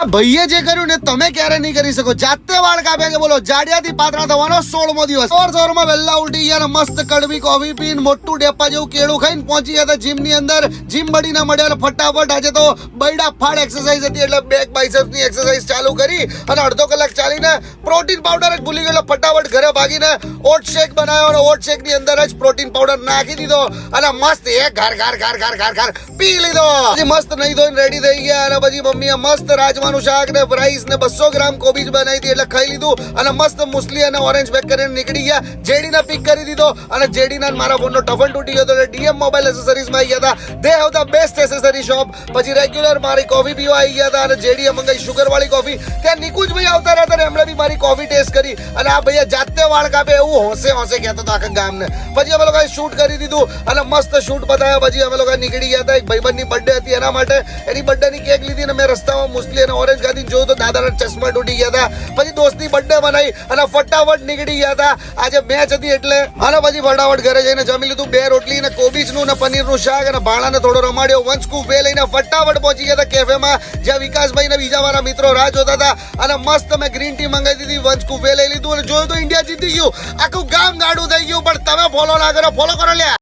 ભાઈએ જે કર્યું ને તમે ક્યારે નહીં કરી શકો. જાતે વાળ કાપ્યા કે બોલો જાડિયાથી પાતળા થવાનો 16મો દિવસ. સવારમાં વહેલા ઉઠી ગયા મસ્ત કડવી કોફી પીને મોટું ડેપા જેવું કેળું ખાઈને પહોંચી ગયા જીમ ની અંદર. જીમ બડી ના મળ્યા ફટાફટ આજે તો બૈડા ફાડ એક્સરસાઇઝ હતી એટલે બેક બાઇસેપ્સ ની એક્સરસાઇઝ ચાલુ કરી અને અડધો કલાક ચાલીને પ્રોટીન પાવડર જ ભૂલી ગયો ફટાફટ ઘરે ભાગીને ઓટ શેક બનાવ્યો અને ઓટ શેક ની અંદર જ પ્રોટીન પાવડર નાખી દીધો અને મસ્ત એક ઘાર પી લીધો. મસ્ત નહીં ધોઈને રેડી થઈ ગયા અને પછી મમ્મીએ મસ્ત રાજમાનું શાક ને રાઈસ ને 200 ગ્રામ કોબીજ બનાવી હતી એટલે ખાઈ લીધું અને મસ્ત મુસલી અને ઓરેન્જ પેક કરીને નીકળી ગયા. જેડીને પિક કરી દીધો અને જેડીના મારા ફોનનો ટફન તૂટી ગયો એટલે ડીએમ મોબાઈલ એસેસરીઝ માં આવી ગયા હતા. They have the best accessory shop. પછી રેગ્યુલર મારી કોફી પીવા આવી ગયા હતા અને જેડીએ મંગાઈ શુગર વાળી કોફી. ત્યાં નિકુંજ ભાઈ આવતા રહ્યા હતા એમણે બી મારી કોફી ટેસ્ટ કરી અને આ ભાઈએ જાતે વાળ કાપે એવું હોંશે કહેતો હતો આખા ગામને. પછી અમે લોકોએ શૂટ કરી દીધું અને મસ્ત શૂટ બતાવ્યા. પછી અમે લોકો નીકળી ગયા હતા. એક ભાઈબંધની બર્થડે હતી એના માટે એની બર્થડેની કેક લીધી અને મેં રસ્તામાં મુસલી અને ઓરેન્જ ખાધી જોયું તો દાદાના ચશ્મા તૂટી ગયા હતા. પછી દોસ્તની બર્થડે બનાવી અને ફટાફટ નીકળી ગયા હતા. આજે મેચ હતી એટલે અને પછી ફટાફટ ઘરે જઈને જમી લીધું. 2 રોટલી અને કોબીજનું ને પનીરનું શાક અને ભાણાને થોડો રમાડ્યો. વંચકુ બે લઈને ફટાફટ પહોંચી ગયા હતા કેફેમાં જ્યાં વિકાસભાઈ ને બીજા મારા મિત્રો રાહ જોતા હતા અને મસ્ત મેં ગ્રીન ટી મંગાવી દીધી. વંચકુ બે લઈ લીધું અને જોયું તો ઇન્ડિયા જીતી ગયું. આખું ગામ ગાડું થઈ ગયું. પણ તમે ફોલો ના કરો, ફોલો કરો લ્યા.